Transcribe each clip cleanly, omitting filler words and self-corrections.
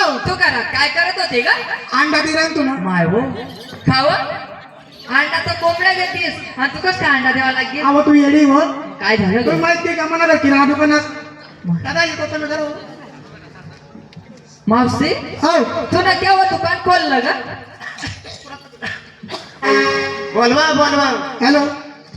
हो तू करा काय करत होते का? अंडा दिला तू ना माय हो खाव अंडा तर कोंबड्या घेतीस आणि तू कसं अंडा द्यावा लागेल? अहो तू येडी हो काय झालं तू ग? माहिती का मला किराणा दुकानात दादा येतो तुम्ही करू मावशी हो तू ना केव्हा दुकान खोललं ग? बोलवा बोलवा. हॅलो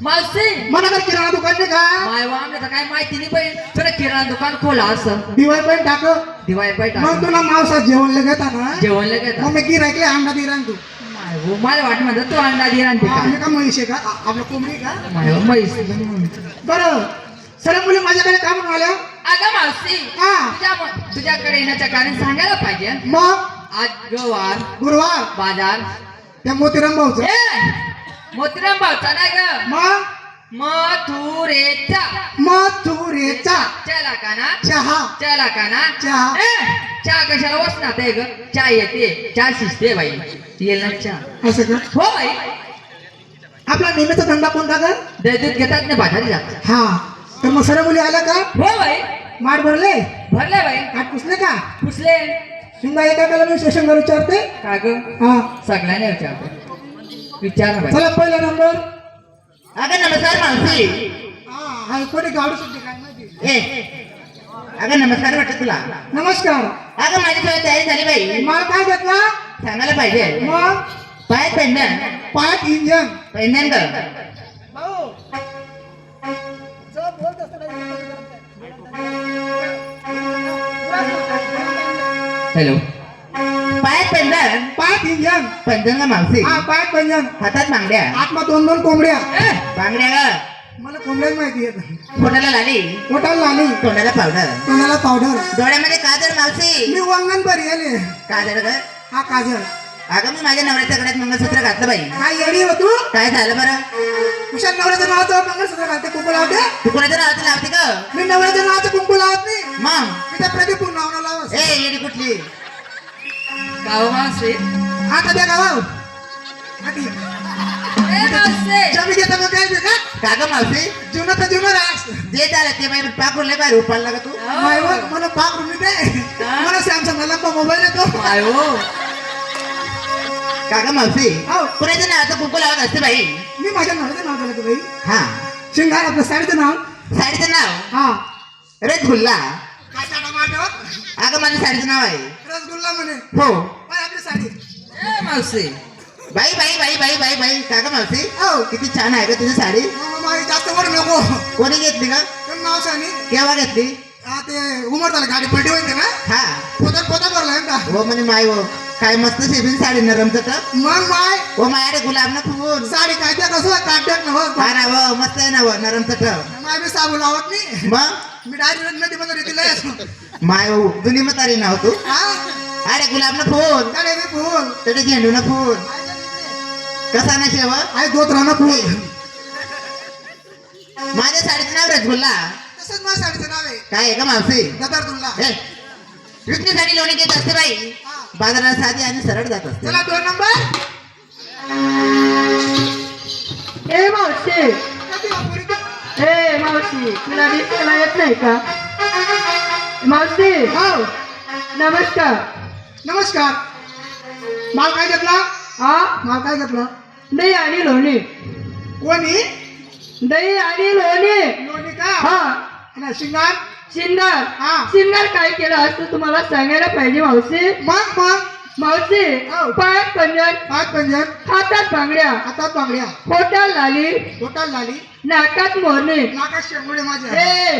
मावशी मला तर किराणा दुकान नाही का माय वा आम्हाला तर काय माहिती नाही पण तुला किराणा दुकान खोला असं दिवाळी पण टाक दिवाळी पाहिजे मग तुला मावसात जेवण लगत ना जेवण लगेच मग मी गिरायकले अंडा दिला तू माय हो मला वाट म्हणत तू अंडा दिला आणि ते आपले काय का म्हैस आहे का आपलं कोंबडी का माय हो म्हैस बरं सर्व मुली माझ्याकडे का म्हणून आल्या अगं मावशी हा तुझ्याकडे येण्याचं कारण सांगायला पाहिजे. मग आज गवार गुरुवार बाजार त्या मोतीराम भाऊचं मोतीराम भावचा नाही ग मग मथुरेचा मथुरेचा चला का ना चहा चला का ना चहा चहा कशाला वसनात आहे ग? चहा येते चहा शिजते बाई येईल ना चहा. असं का हो बाई आपला नेहमीचा धंदा कोणता का दूध घेतात ना बाजारी जातात. हा तर मग सर्व मुली आल्या का हो बाई माठ भरले भरले बाई काट पुसले का पुसले शिंगा एका काला मी स्टेशनवर विचारते का ग? हा सगळ्यांनी विचारतो विचार ना बाई. चला पहिला नंबर अगं नमस्कार मावशी. हा कोणी गाडू सुद्धा काय माहिती ए अगं नमस्कार वाटत तुला. नमस्कार अगं माझी सगळी तयारी झाली बाई. माल काय घेतला सांगायला पाहिजे. मग पायात पेंडन पायात इंजन पेंडन कर. हॅलो पायात पेंडन पायात इंजन पंजन का मावशी. हा पायात पंजन हातात बांगड्या आत्मा दोन दोन कोंबड्या बांगड्या ग. मला कोंबड्याच माहिती येत पोटाला लाली पोटाला लाली तोंडाला पावडर तोंडाला पावडर डोळ्यामध्ये काजळ मावशी. मी वांगण बरी आले काजळ ग. हा काजळ अगं मी माझ्या नवऱ्याच्या गळ्यात मंगळसूत्र घातलं बाई. काय येडी हो तू काय झालं बरं? कुशाल नवऱ्याचं नावाचं मंगळसूत्र घालते कुंकू लावते तू कोणाच्या नावाचं लावते ग? मी नवऱ्याच्या नावाचं कुंकू लावत नाही मग मी त्या प्रदीप नावानं लावत ए येडी कुठली? गाव मावशी आता द्या गावा जमी घेता मग काय का का ग मावशी? जीवनात जीवनात रास जे झालं ते बाई पाक उरले बाहेर उपाडला का तू? मायवर मला पाक रुमी दे मला सॅमसंग लंबा मोबाईल येतो माय हो का ग मावशी? हो. कुणाच्या नावाचं कुंकू लावत असते बाई? मी माझ्या नवऱ्याचं नाव झालं बाई हा शिंगार आपलं साडीचं नाव साडीचं नाव हा रसगुल्ला. काय साडा मारतो अगं माझं साडीचं नाव आहे. रसगुल्ला म्हणे हो बाई आपली साडी ए मावशी बाई बाई बाई बाई बाई बाई का ग मावशी? हो किती छान आहे ग तुझी साडी. माई जास्त वर नको कोणी घेतली का? पण नाव सांगी केव्हा घेतली? हा ते उमर झालं गाडी पलटी होते ना हा पोता पोता भरलाय का हो म्हणे माय हो काय मस्त शेबीन साडी नरम तर मग माय हो माझ्याकडे गुलाब ना फुगून साडी काय त्या कसं काट्यात हा नव्हतं ना हो मस्त आहे ना हो नरम तट. माय मी साबू लावत नाही मग मी डायरेक्ट नदी मध्ये रेतीला येतो माय हो जुनी म्हातारी नाव तू. हा अरे गुलाब ना फुल गाडी मी फुल तटे झेंडू ना फुल कसा ना शेव. आहे दोतरानं फुल माझ्या साडीचं नाव रसगुल्ला. तसंच माझ्या साडीचं नाव आहे काय आहे का मावशी? गदारदुल्ला ए, विकली साडी लोणी घेत असते बाई. हा. बाजारात साधी आणि सरळ जात असते. चला 2 नंबर ए मावशी ए मावशी तुला दिसायला येत नाही का? मावशी हो नमस्कार. नमस्कार माल काय घेतला हा माल काय घेतला दही आणि लोणी. कोणी दही आणि लोणी. लोणी का हा आणि शिंगार शिंगार हा. शिंगार काय केलं असतं तुम्हाला सांगायला पाहिजे मावशी. मग मावशी हो. पायात पंजन पाच पंजन हातात बांगड्या हातात बांगड्या पोटात लाली बोटाला लाली नाकात मोरणे नाकात शेंगुडे माझ्या ए